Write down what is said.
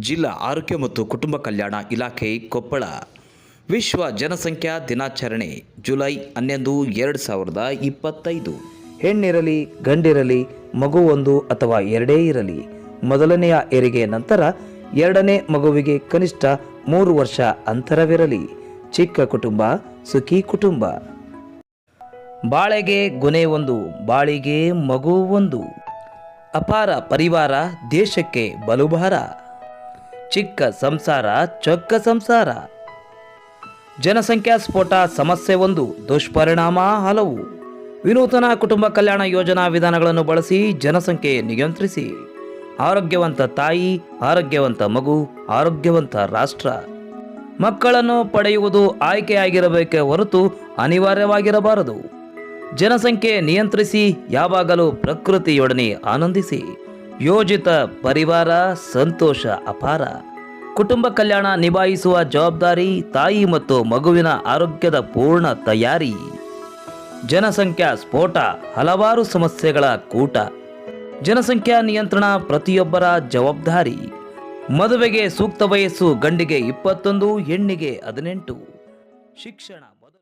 ಜಿಲ್ಲಾ ಆರೋಗ್ಯ ಮತ್ತು ಕುಟುಂಬ ಕಲ್ಯಾಣ ಇಲಾಖೆ ಕೊಪ್ಪಳ ವಿಶ್ವ ಜನಸಂಖ್ಯಾ ದಿನಾಚರಣೆ ಜುಲೈ 11, 2025. ಹೆಣ್ಣಿರಲಿ ಗಂಡಿರಲಿ ಮಗು ಒಂದು ಅಥವಾ ಎರಡೇ ಇರಲಿ, ಮೊದಲನೆಯ ಹೆರಿಗೆ ನಂತರ ಎರಡನೇ ಮಗುವಿಗೆ ಕನಿಷ್ಠ 3 ವರ್ಷ ಅಂತರವಿರಲಿ. ಚಿಕ್ಕ ಕುಟುಂಬ ಸುಖಿ ಕುಟುಂಬ. ಬಾಳೆಗೆ ಗೊನೆ ಒಂದು, ಬಾಳಿಗೆ ಮಗು ಒಂದು. ಅಪಾರ ಪರಿವಾರ ದೇಶಕ್ಕೆ ಬಲುಭಾರ. ಚಿಕ್ಕ ಸಂಸಾರ ಚೊಕ್ಕ ಸಂಸಾರ. ಜನಸಂಖ್ಯಾ ಸ್ಫೋಟ ಸಮಸ್ಯೆ ಒಂದು, ದುಷ್ಪರಿಣಾಮ ಹಲವು. ವಿನೂತನ ಕುಟುಂಬ ಕಲ್ಯಾಣ ಯೋಜನಾ ವಿಧಾನಗಳನ್ನು ಬಳಸಿ ಜನಸಂಖ್ಯೆ ನಿಯಂತ್ರಿಸಿ. ಆರೋಗ್ಯವಂತ ತಾಯಿ, ಆರೋಗ್ಯವಂತ ಮಗು, ಆರೋಗ್ಯವಂತ ರಾಷ್ಟ್ರ. ಮಕ್ಕಳನ್ನು ಪಡೆಯುವುದು ಆಯ್ಕೆಯಾಗಿರಬೇಕೇ ಹೊರತು ಅನಿವಾರ್ಯವಾಗಿರಬಾರದು. ಜನಸಂಖ್ಯೆ ನಿಯಂತ್ರಿಸಿ, ಯಾವಾಗಲೂ ಪ್ರಕೃತಿಯೊಡನೆ ಆನಂದಿಸಿ. ಯೋಜಿತ ಪರಿವಾರ ಸಂತೋಷ ಅಪಾರ. ಕುಟುಂಬ ಕಲ್ಯಾಣ ನಿಭಾಯಿಸುವ ಜವಾಬ್ದಾರಿ ತಾಯಿ ಮತ್ತು ಮಗುವಿನ ಆರೋಗ್ಯದ ಪೂರ್ಣ ತಯಾರಿ. ಜನಸಂಖ್ಯಾ ಸ್ಫೋಟ ಹಲವಾರು ಸಮಸ್ಯೆಗಳ ಕೂಟ. ಜನಸಂಖ್ಯಾ ನಿಯಂತ್ರಣ ಪ್ರತಿಯೊಬ್ಬರ ಜವಾಬ್ದಾರಿ. ಮದುವೆಗೆ ಸೂಕ್ತ ವಯಸ್ಸು ಗಂಡಿಗೆ 21, ಹೆಣ್ಣಿಗೆ 18. ಶಿಕ್ಷಣ